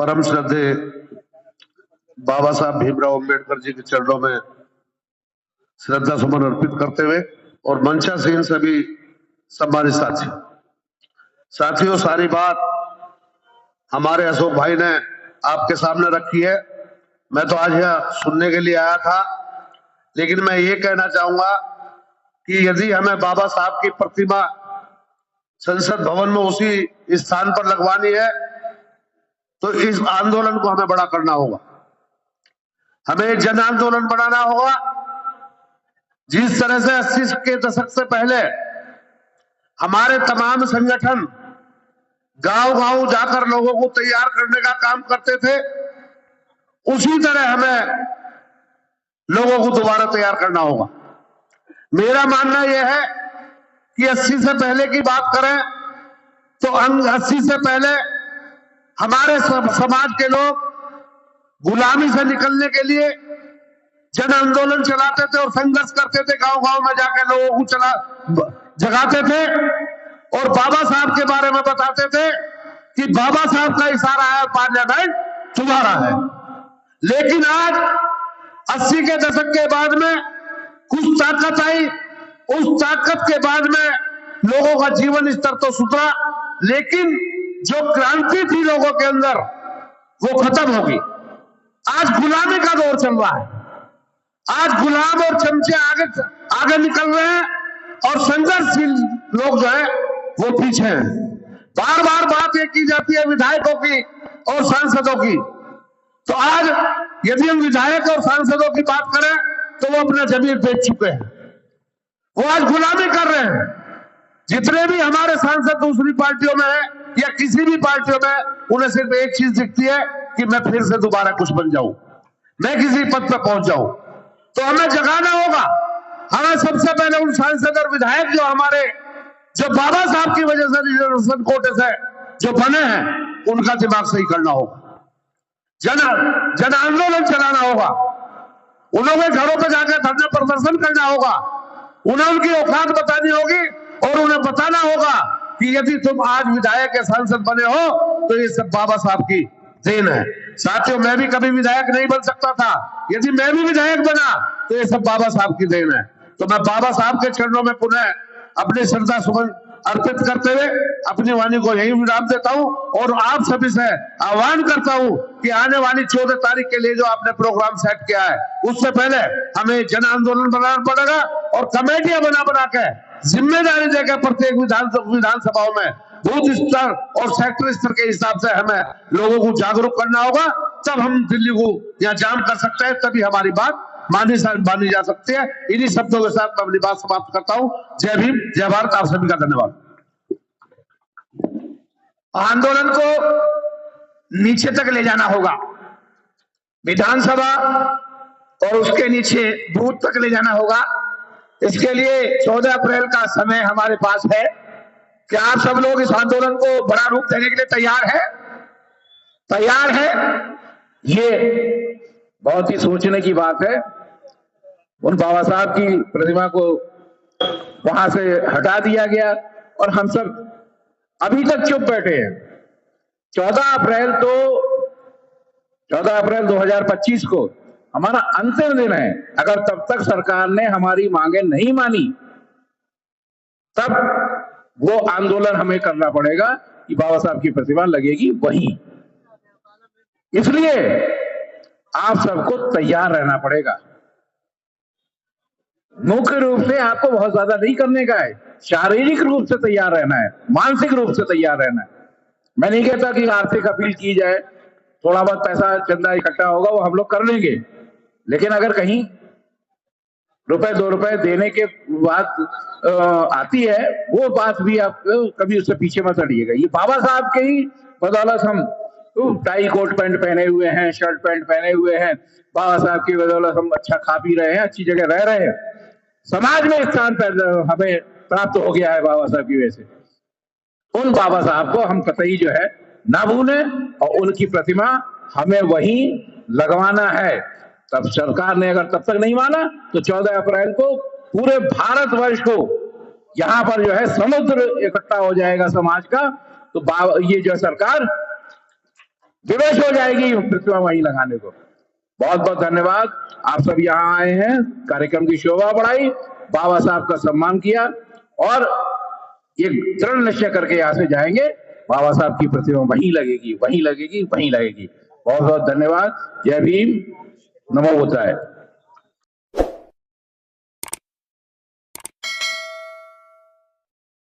परम श्रद्धेय बाबा साहब भीमराव अम्बेडकर जी के चरणों में श्रद्धा सुमन अर्पित करते हुए और मंचासीन सभी सम्मानित साथियों, सारी बात हमारे अशोक भाई ने आपके सामने रखी है। मैं तो आज यहाँ सुनने के लिए आया था, लेकिन मैं ये कहना चाहूंगा कि यदि हमें बाबा साहब की प्रतिमा संसद भवन में उसी स्थान पर लगवानी है तो इस आंदोलन को हमें बड़ा करना होगा, हमें जन आंदोलन बनाना होगा। जिस तरह से 80 के दशक से पहले हमारे तमाम संगठन गांव-गांव जाकर लोगों को तैयार करने का काम करते थे, उसी तरह हमें लोगों को दोबारा तैयार करना होगा। मेरा मानना यह है कि 80 से पहले की बात करें तो 80 से पहले हमारे समाज के लोग गुलामी से निकलने के लिए जन आंदोलन चलाते थे और संघर्ष करते थे, गांव-गांव में जाकर लोगों को जगाते थे और बाबा साहब के बारे में बताते थे कि बाबा साहब का इशारा है, पार्लियामेंट तुम्हारा है। लेकिन आज 80 के दशक के बाद में कुछ ताकत आई, उस ताकत के बाद में लोगों का जीवन स्तर तो सुधरा, लेकिन जो क्रांति थी लोगों के अंदर वो खत्म होगी। आज गुलामी का दौर चल रहा है, आज गुलाम और चमचे आगे निकल रहे हैं और संघर्षशील लोग जो है वो पीछे हैं। बार बार बात ये की जाती है विधायकों की और सांसदों की, तो आज यदि हम विधायक और सांसदों की बात करें तो वो अपना जमीन बेच चुके हैं, वो आज गुलामी कर रहे हैं। जितने भी हमारे सांसद दूसरी पार्टियों में है या किसी भी पार्टियों में, उन्हें सिर्फ एक चीज दिखती है कि मैं फिर से दोबारा कुछ बन जाऊं, मैं किसी पद पर पहुंच जाऊं। तो हमें जगाना होगा। हमें सबसे पहले उन सांसद और विधायक जो बाबा साहब की वजह से रिजर्वेशन कोटे से जो बने हैं, उनका दिमाग सही करना होगा। जन आंदोलन चलाना होगा, उन्होंने घरों पर जाकर धरना प्रदर्शन करना होगा, उन्हें उनकी औकात बतानी होगी और उन्हें बताना होगा कि यदि तुम आज विधायक या सांसद बने हो तो ये सब बाबा साहब की देन है। साथियों, मैं भी कभी विधायक नहीं बन सकता था, यदि मैं भी विधायक बना तो ये सब बाबा साहब की देन है। तो मैं बाबा साहब के चरणों में पुनः अपनी श्रद्धा सुमन अर्पित करते हुए अपनी वाणी को यही विराम देता हूं और आप सभी से आह्वान करता हूं कि आने वाली 14 तारीख के लिए जो आपने प्रोग्राम सेट किया है, उससे पहले हमें जन आंदोलन बनाना पड़ेगा और कमेटियां बना के जिम्मेदारी देकर प्रत्येक विधानसभाओं में बूथ स्तर और सेक्टर स्तर के हिसाब से हमें लोगों को जागरूक करना होगा। तब हम दिल्ली को यहाँ जाम कर सकते हैं, तभी हमारी बात मानी जा सकती है। इन्हीं शब्दों के साथ मैं अपनी बात समाप्त करता हूं। जय भीम, जय भारत। आप सभी का धन्यवाद। आंदोलन को नीचे तक ले जाना होगा, विधानसभा और उसके नीचे बूथ तक ले जाना होगा। इसके लिए 14 अप्रैल का समय हमारे पास है। क्या आप सब लोग इस आंदोलन को बड़ा रूप देने के लिए तैयार है? ये बहुत ही सोचने की बात है। उन बाबा साहब की प्रतिमा को वहां से हटा दिया गया और हम सब अभी तक चुप बैठे हैं। 14 अप्रैल 2025 को हमारा अंतिम दिन है। अगर तब तक सरकार ने हमारी मांगे नहीं मानी, तब वो आंदोलन हमें करना पड़ेगा कि बाबा साहब की प्रतिमा लगेगी वहीं। इसलिए आप सबको तैयार रहना पड़ेगा। मुख्य रूप से आपको बहुत ज्यादा नहीं करने का है, शारीरिक रूप से तैयार रहना है, मानसिक रूप से तैयार रहना है। मैं नहीं कहता कि आर्थिक अपील की जाए, थोड़ा बहुत पैसा चंदा इकट्ठा होगा वो हम लोग कर लेंगे, लेकिन अगर कहीं रुपए 2 रुपए देने के बाद आती है, वो बात भी आप कभी उससे पीछे मत हटिएगा। ये बाबा साहब के ही बदौलत हम टाई कोट पैंट पहने हुए हैं, शर्ट पैंट पहने हुए हैं, बाबा साहब की बदौलत हम अच्छा खा पी रहे हैं, अच्छी जगह रह रहे हैं, समाज में स्थान हमें प्राप्त हो गया है बाबा साहब की वजह से। उन बाबा साहब को हम कतई जो है ना भूलें और उनकी प्रतिमा हमें वहीं लगवाना है। तब सरकार ने अगर तब तक नहीं माना तो 14 अप्रैल को पूरे भारतवर्ष को यहाँ पर जो है समुद्र इकट्ठा हो जाएगा समाज का। तो ये जो सरकार विवश हो जाएगी प्रतिमा वहीं लगाने को। बहुत बहुत धन्यवाद। आप सब यहाँ आए हैं, कार्यक्रम की शोभा बढ़ाई, बाबा साहब का सम्मान किया और ये दृढ़ निश्चय करके यहाँ से जाएंगे, बाबा साहब की प्रतिमा वहीं लगेगी, वहीं लगेगी, वहीं लगेगी। बहुत बहुत धन्यवाद। जय भीम, नमो बुद्धाय।